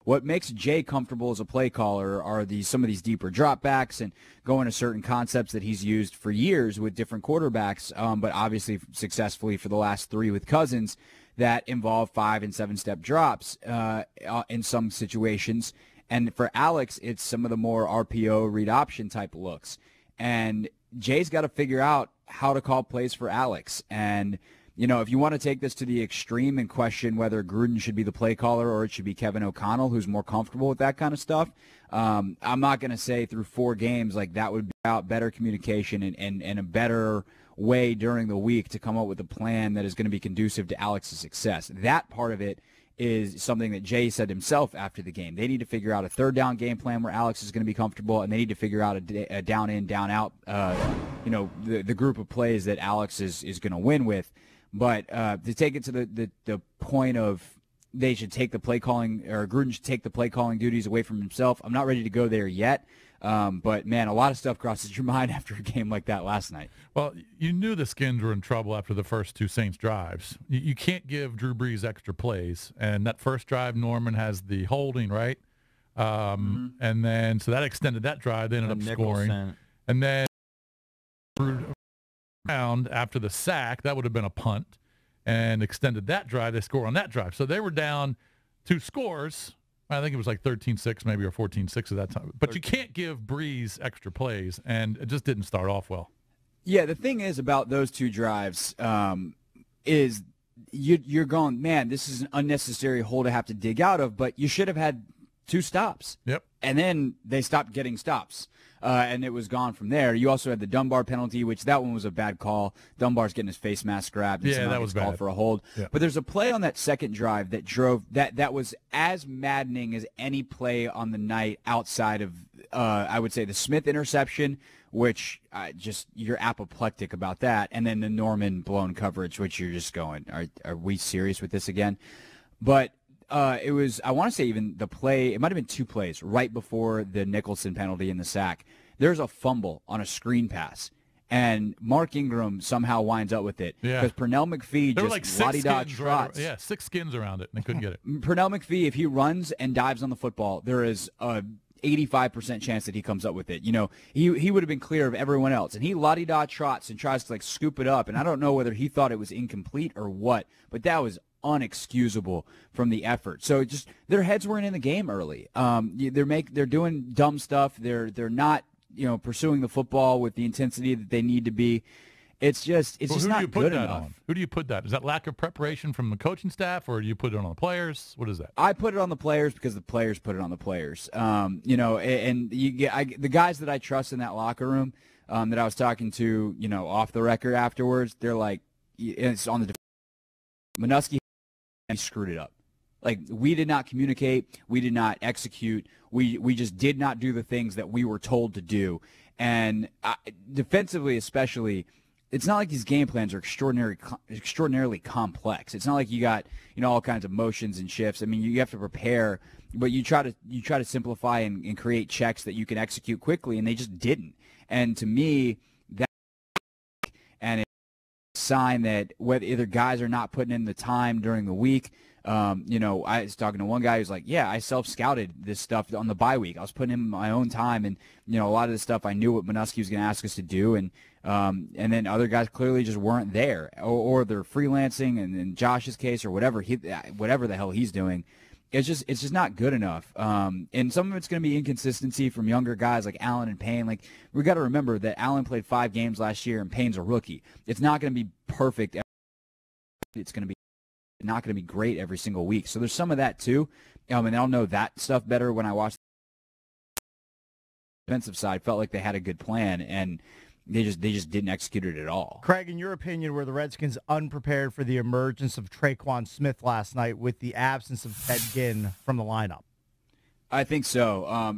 What makes Jay comfortable as a play caller are some of these deeper dropbacks and going to certain concepts that he's used for years with different quarterbacks, but obviously successfully for the last 3 with Cousins, that involve 5- and 7-step drops in some situations. And for Alex, it's some of the more RPO read option type looks. And Jay's got to figure out how to call plays for Alex. And if you want to take this to the extreme and question whether Gruden should be the play caller or it should be Kevin O'Connell, who's more comfortable with that kind of stuff, I'm not going to say through 4 games like that would be out better communication and a better way during the week to come up with a plan that is going to be conducive to Alex's success. That part of it is something that Jay said himself after the game. They need to figure out a third down game plan where Alex is going to be comfortable, and they need to figure out a down in, down out, the group of plays that Alex is going to win with. But to take it to the point of they should take the play calling, or Gruden should take the play calling duties away from himself, I'm not ready to go there yet. But, man, a lot of stuff crosses your mind after a game like that last night. Well, you knew the Skins were in trouble after the first 2 Saints drives. You can't give Drew Brees extra plays. And that first drive, Norman has the holding, right? And then so that extended that drive. They ended up scoring. And then round after the sack, that would have been a punt, and extended that drive. They score on that drive. So they were down 2 scores. I think it was like 13-6 maybe, or 14-6 at that time. But you can't give Breeze extra plays, and it just didn't start off well. Yeah, the thing is about those 2 drives is you're going, man, this is an unnecessary hole to have to dig out of, but you should have had 2 stops. Yep. And then they stopped getting stops. And it was gone from there. You also had the Dunbar penalty, which that one was a bad call. Dunbar's getting his face mask grabbed. And that was called bad for a hold. Yeah. But there's a play on that second drive that drove that was as maddening as any play on the night outside of, I would say, the Smith interception, which you're apoplectic about that, and then the Norman blown coverage, which you're just going, are we serious with this again? But it was, I want to say even the play, it might have been 2 plays right before the Nicholson penalty in the sack. There's a fumble on a screen pass, and Mark Ingram somehow winds up with it. Yeah. Because Pernell McPhee there just were la-di-da like trots. 6 skins around it, and they couldn't get it. Pernell McPhee, if he runs and dives on the football, there is a 85% chance that he comes up with it. He would have been clear of everyone else, and he la-di-da trots and tries to scoop it up, and I don't know whether he thought it was incomplete or what, but that was unexcusable from the effort. So just their heads weren't in the game early. They're doing dumb stuff. They're not pursuing the football with the intensity that they need to be. It's just not good enough. Who do you put that? Is that lack of preparation from the coaching staff, or do you put it on the players? What is that? I put it on the players because the players put it on the players. And you get the guys that I trust in that locker room that I was talking to, off the record afterwards. They're like, it's on the Manusky. He screwed it up. We did not communicate. We did not execute. We just did not do the things that we were told to do. And defensively especially, it's not like these game plans are extraordinarily complex. It's not like you got all kinds of motions and shifts. I mean, you have to prepare, but you try to simplify and create checks that you can execute quickly, and they just didn't. And to me, that and it's a sign that whether either guys are not putting in the time during the week. I was talking to one guy who's like, yeah, I self-scouted this stuff on the bye week. I was putting in my own time, and a lot of this stuff I knew what Manusky was going to ask us to do, and then other guys clearly just weren't there, or they're freelancing, and in Josh's case, or whatever the hell he's doing, it's just not good enough. And some of it's going to be inconsistency from younger guys like Allen and Payne. We got to remember that Allen played 5 games last year, and Payne's a rookie. It's not going to be perfect. It's going to be not going to be great every single week. So there's some of that too. And I'll know that stuff better when I watch the defensive side. Felt like they had a good plan, and they just didn't execute it at all. Craig, in your opinion, were the Redskins unprepared for the emergence of Traquan Smith last night with the absence of Ted Ginn from the lineup? I think so. On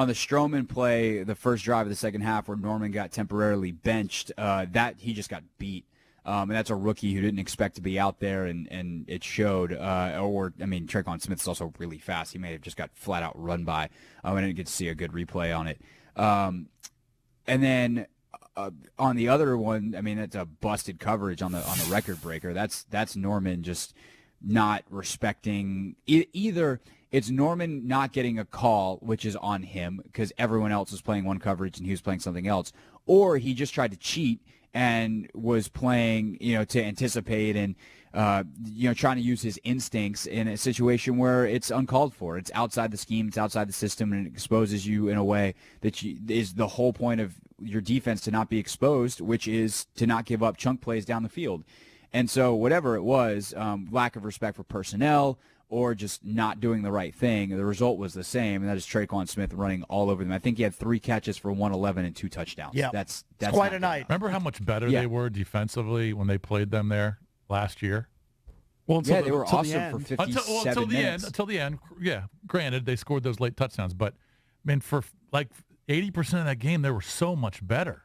the Stroman play, the first drive of the second half where Norman got temporarily benched, that he just got beat. And that's a rookie who didn't expect to be out there, and it showed. Traquan Smith's also really fast. He may have just got flat out run by. I didn't get to see a good replay on it. And then on the other one, that's a busted coverage on the record breaker. That's Norman just not respecting either. it's Norman not getting a call, which is on him because everyone else was playing one coverage and he was playing something else, or he just tried to cheat and was playing, to anticipate and, trying to use his instincts in a situation where it's uncalled for. It's outside the scheme, it's outside the system, and it exposes you in a way that is the whole point of your defense to not be exposed, which is to not give up chunk plays down the field. And so whatever it was, lack of respect for personnel or just not doing the right thing, the result was the same, and that is Traquan Smith running all over them. I think he had 3 catches for 111 and 2 touchdowns. Yeah, that's quite a night. Remember how much better they were defensively when they played them there last year? Well, they were awesome for 57 minutes. Until the end, yeah. Granted, they scored those late touchdowns, but, for like 80% of that game, they were so much better.